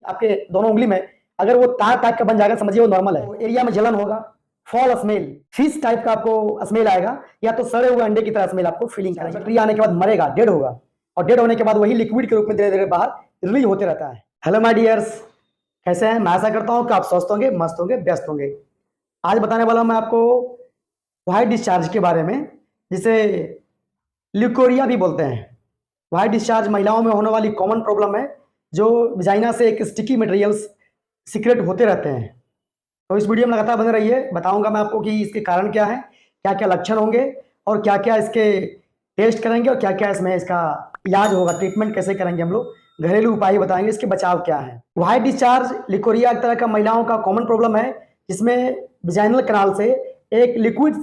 आपके दोनों उंगली में अगर वो तार टाइप का बन जाएगा, समझिए वो नॉर्मल है। एरिया में जलन होगा, फॉल स्मेल, फिश टाइप का आपको स्मेल आएगा, या तो सड़े हुए अंडे की तरह स्मेल आपको फीलिंग करेगा। बैक्टीरिया आने के बाद मरेगा, डेड होगा, और डेड होने के बाद वही लिक्विड के रूप में धीरे धीरे बाहर रिलीज होते रहता है। हेलो माय डियर्स, कैसे हैं? मैं आशा करता हूं कि आप स्वस्थ होंगे, मस्त होंगे, व्यस्त होंगे। आज बताने वाला हूं मैं आपको व्हाइट डिस्चार्ज के बारे में, जिसे ल्यूकोरिया भी बोलते हैं। व्हाइट डिस्चार्ज महिलाओं में होने वाली कॉमन प्रॉब्लम है, जो विजाइना से एक स्टिकी मटेरियल्स सीक्रेट होते रहते हैं। तो इस वीडियो में लगातार बने रहिए, बताऊंगा मैं आपको कि इसके कारण क्या है, क्या क्या लक्षण होंगे, और क्या क्या इसके टेस्ट करेंगे, और क्या क्या इसमें इसका इलाज होगा, ट्रीटमेंट कैसे करेंगे हम लोग, घरेलू उपाय बताएंगे, इसके बचाव क्या है। व्हाइट डिस्चार्ज लिकोरिया एक तरह का महिलाओं का कॉमन प्रॉब्लम है, जिसमें विजाइनल कैनाल से एक लिक्विड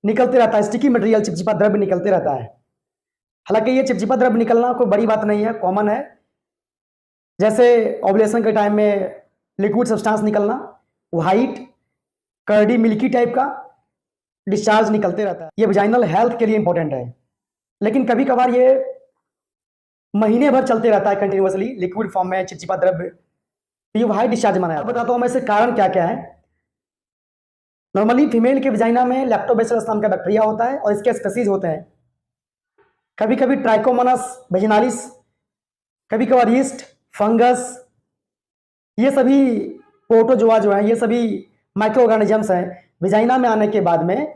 निकलते रहता है, स्टिकी मटेरियल, चिपचिपा द्रव्य निकलते रहता है। हालांकि ये चिपचिपा द्रव्य निकलना कोई बड़ी बात नहीं है, कॉमन है। जैसे ओवुलेशन के टाइम में लिक्विड सब्सटेंस निकलना, व्हाइट कर्डी मिल्की टाइप का डिस्चार्ज निकलते रहता है। ये विजाइनल हेल्थ के लिए इंपॉर्टेंट है, लेकिन कभी कभार ये महीने भर चलते रहता है कंटिन्यूअसली लिक्विड फॉर्म में चिपचिपा द्रव्य, तो ये व्हाइट डिस्चार्ज माना जाता है। बताता हूं मैं इसके कारण क्या क्या है। नॉर्मली फीमेल के विजाइना में लैक्टोबैसिलस नाम का बैक्टीरिया होता है, और इसके स्पेसीज होते हैं। कभी कभी ट्राइकोमोनास वेजिनालिस, कभी कभार यीस्ट, फंगस, ये सभी प्रोटोजोआ जो है, ये सभी माइक्रो ऑर्गेनिजम्स हैं, विजाइना में आने के बाद में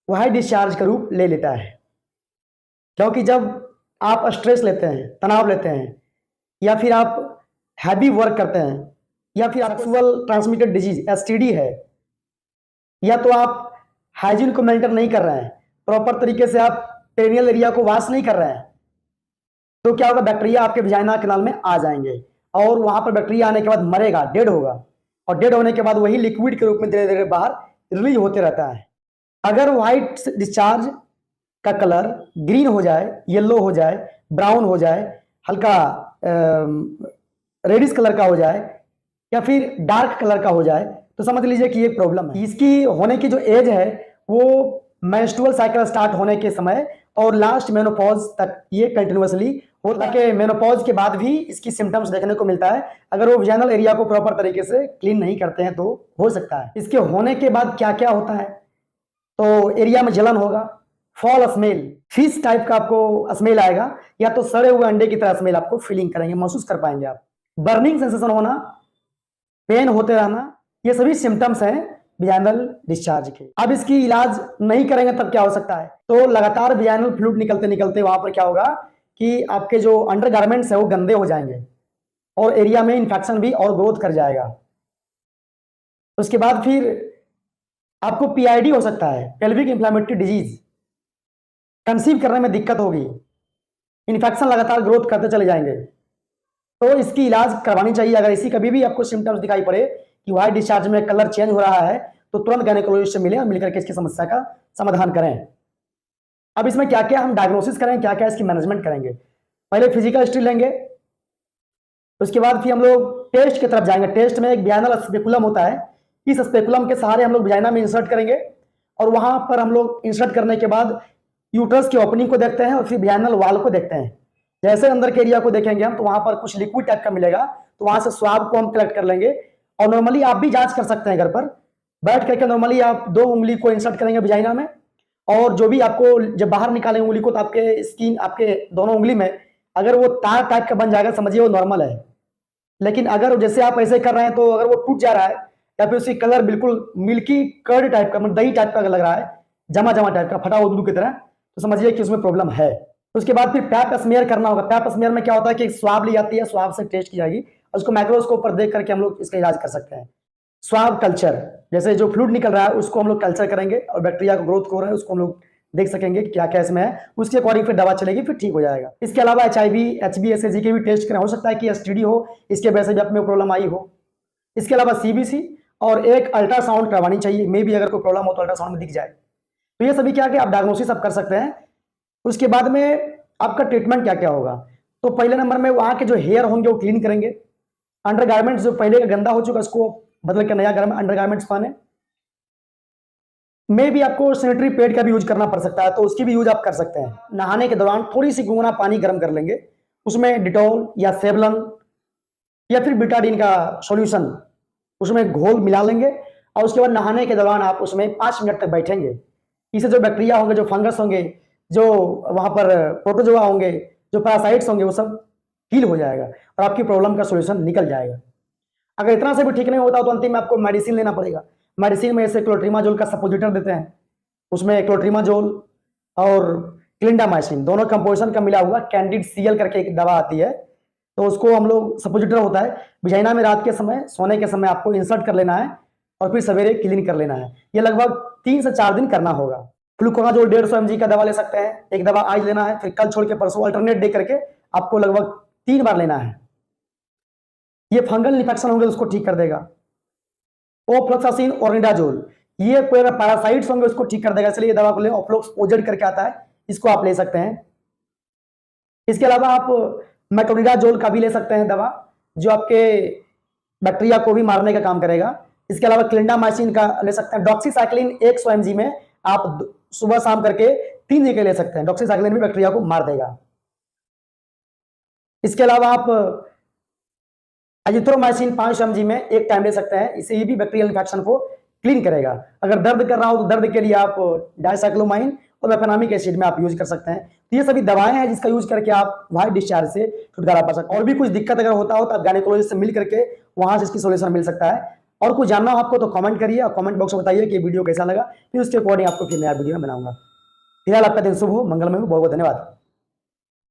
व्हाइट डिस्चार्ज का रूप ले लेता है। क्योंकि जब आप स्ट्रेस लेते हैं, तनाव लेते हैं, या फिर आप हैवी वर्क करते हैं, या फिर सेक्सुअल ट्रांसमिटेड डिजीज एसटीडी है, या तो आप हाइजीन को मेंटेन नहीं कर रहे हैं, प्रॉपर तरीके से आप पेरिनियल एरिया को वॉश नहीं कर रहे हैं, तो क्या होगा, बैक्टीरिया आपके विजाइना कैनाल में आ जाएंगे, और वहां पर बैक्टीरिया आने के बाद मरेगा, डेड होगा, और डेड होने के बाद वही लिक्विड के रूप में धीरे धीरे बाहर रिलीज होते रहता है। अगर व्हाइट डिस्चार्ज का कलर ग्रीन हो जाए, येलो हो जाए, ब्राउन हो जाए, हल्का रेडिश कलर का हो जाए, या फिर डार्क कलर का हो जाए, तो समझ लीजिए कि ये प्रॉब्लम है। इसकी होने की जो एज है वो मेंस्ट्रुअल साइकिल स्टार्ट होने के समय और लास्ट मेनोपॉज तक ये कंटिन्यूअसली होता है। मेनोपॉज के बाद भी इसकी सिम्टम्स देखने को मिलता है। अगर वो विजाइनल एरिया को प्रॉपर तरीके से क्लीन नहीं करते हैं तो हो सकता है। इसके होने के बाद क्या क्या होता है, तो एरिया में जलन होगा, फॉल स्मेल, फिश टाइप का आपको स्मेल आएगा, या तो सड़े हुए अंडे की तरह स्मेल आपको फीलिंग करेंगे, महसूस कर पाएंगे आप। बर्निंग सेंसेशन होना, पेन होते रहना, ये सभी सिम्टम्स हैं विजाइनल डिस्चार्ज के। अब इसकी इलाज नहीं करेंगे तब क्या हो सकता है, तो लगातार विजाइनल फ्लूइड निकलते निकलते वहां पर क्या होगा कि आपके जो अंडरगारमेंट्स है वो गंदे हो जाएंगे, और एरिया में इंफेक्शन भी और ग्रोथ कर जाएगा। उसके बाद फिर आपको पीआईडी हो सकता है, पेल्विक इंफ्लेमेटरी डिजीज, कंसीव करने में दिक्कत होगी, इन्फेक्शन लगातार ग्रोथ करते चले जाएंगे, तो इसकी इलाज करवानी चाहिए। अगर इसी कभी भी आपको सिम्टम्स दिखाई पड़े कि व्हाइट डिस्चार्ज में कलर चेंज हो रहा है, तो तुरंत गायनेकोलॉजिस्ट से मिलें और मिलकर के इसकी समस्या का समाधान करें। अब इसमें क्या क्या हम डायग्नोसिस करें, क्या क्या इसकी मैनेजमेंट करेंगे। पहले फिजिकल हिस्ट्री लेंगे, उसके बाद फिर हम लोग टेस्ट की तरफ जाएंगे। टेस्ट में एक विजाइनल स्पेकुलम होता है, इस स्पेकुलम के सहारे हम लोग विजाइना में इंसर्ट करेंगे, और वहां पर हम लोग इंसर्ट करने के बाद यूट्रस की ओपनिंग को देखते हैं, और फिर विजाइनल वॉल को देखते हैं। जैसे अंदर के एरिया को देखेंगे हम, तो वहां पर कुछ लिक्विड टाइप का मिलेगा, तो वहां से स्वाब को हम कलेक्ट कर लेंगे। और नॉर्मली आप भी जांच कर सकते हैं घर पर बैठ करके। नॉर्मली आप 2 उंगली को इंसर्ट करेंगे विजाइना में, और जो भी आपको जब बाहर निकालेंगे उंगली को, तो आपके स्किन, आपके दोनों उंगली में अगर वो तार टाइप का बन जाएगा, समझिए वो नॉर्मल है। लेकिन अगर जैसे आप ऐसे कर रहे हैं, तो अगर वो टूट जा रहा है, या फिर उसकी कलर बिल्कुल मिल्की कर्ड टाइप का, मतलब दही टाइप का लग रहा है, जमा जमा टाइप का, फटा हुआ दूध की तरह, तो समझिए कि उसमें प्रॉब्लम है। उसके बाद फिर पैप स्मीयर करना होगा। पैप स्मीयर में क्या होता है कि स्वाब ली जाती है, स्वाब से टेस्ट की जाएगी, और उसको माइक्रोस्कोप पर देख करके हम लोग इसका इलाज कर सकते हैं। स्वाब कल्चर, जैसे जो फ्लूइड निकल रहा है उसको हम लोग कल्चर करेंगे, और बैक्टीरिया को ग्रोथ हो रहा है उसको हम लोग देख सकेंगे क्या क्या इसमें है, उसके अकॉर्डिंग फिर दवा चलेगी, फिर ठीक हो जाएगा। इसके अलावा HIV, HB, SAG के भी टेस्ट करें, हो सकता है कि STD हो, इसके वजह से भी आप में प्रॉब्लम आई हो। इसके अलावा CBC और एक अल्ट्रासाउंड करवानी चाहिए, मे भी अगर कोई प्रॉब्लम हो तो अल्ट्रासाउंड में दिख जाए। तो ये सभी क्या कि आप डायग्नोसिस आप कर सकते हैं। उसके बाद में आपका ट्रीटमेंट क्या क्या होगा, तो पहले नंबर में वहां के जो हेयर होंगे वो क्लीन करेंगे। अंडरगारमेंट्स जो पहले का गंदा हो चुका उसको बदल के नया अंडरगारमेंट्स पहने। में भी आपको सैनिटरी पैड का भी यूज करना पड़ सकता है, तो उसकी भी यूज आप कर सकते हैं। नहाने के दौरान थोड़ी सी गुनगुना पानी गर्म कर लेंगे, उसमें डिटॉल या सेवलन या फिर बिटाडीन का सॉल्यूशन उसमें घोल मिला लेंगे और उसके बाद नहाने के दौरान आप उसमें 5 मिनट तक बैठेंगे। इससे जो बैक्टीरिया होंगे, जो फंगस होंगे, जो वहाँ पर प्रोटोजोआ होंगे, जो पैरासाइट्स होंगे, वो सब हील हो जाएगा और आपकी प्रॉब्लम का सॉल्यूशन निकल जाएगा। अगर इतना से भी ठीक नहीं होता तो अंतिम में आपको मेडिसिन लेना पड़ेगा। मेडिसिन में ऐसे क्लोट्रीमाजोल का सपोजिटर देते हैं, उसमें क्लोट्रीमाजोल और क्लिंडामाइसिन दोनों कंपोजिशन का मिला हुआ कैंडिड सीएल करके एक दवा आती है, तो उसको हम लोग सपोजिटर होता है, विजाइना में रात के समय सोने के समय आपको इंसर्ट कर लेना है और फिर सवेरे क्लीन कर लेना है। ये लगभग 3 से 4 दिन करना होगा। ग्लूकोनाजोल 150 mg का दवा ले सकते हैं, एक दवा आज लेना है, फिर कल छोड़ के परसों अल्टरनेट डे करके आपको लगभग 3 बार लेना है। ये फंगल इन्फेक्शन होंगे उसको ठीक कर देगा। ओफ्लोक्सासिन ओर्निडाजोल, ये कोई अगर पैरासाइट्स होंगे उसको ठीक कर देगा, इसलिए ये दवा को ले, ओफ्लोक्सोजेड करके आता है, इसको आप ले सकते हैं। इसके अलावा आप मेटोनिडाजोल का भी ले सकते हैं दवा, जो आपके बैक्टीरिया को भी मारने का काम करेगा। इसके अलावा क्लिंडामाइसिन का ले सकते हैं। डॉक्सीसाइक्लिन 100 mg में आप सुबह शाम करके 3 दिन के ले सकते हैं, डॉक्सीसाइक्लिन भी बैक्टीरिया को मार देगा। इसके अलावा आप एजिथ्रोमाइसिन 5 mg में एक टाइम ले सकते हैं, इससे भी बैक्टीरियल इन्फेक्शन को क्लीन करेगा। अगर दर्द कर रहा हो तो दर्द के लिए आप डाइसाइक्लोमाइन और वेफेनामिक एसिड में आप यूज कर सकते हैं। तो ये सभी दवाएं हैं जिसका यूज करके आप व्हाइट डिस्चार्ज से छुटकारा पा सकते हैं। और भी कुछ दिक्कत अगर होता हो तो आप गायनेकोलॉजिस्ट से मिल करके वहां से इसकी सोल्यूशन मिल सकता है। और कुछ जानना हो आपको तो कमेंट करिए और कमेंट बॉक्स में बताइए कि वीडियो कैसा लगा, फिर उसके अकॉर्डिंग आपको फिर नया वीडियो में बनाऊंगा। फिलहाल आपका दिन शुभ हो, मंगलमय हो, बहुत बहुत धन्यवाद।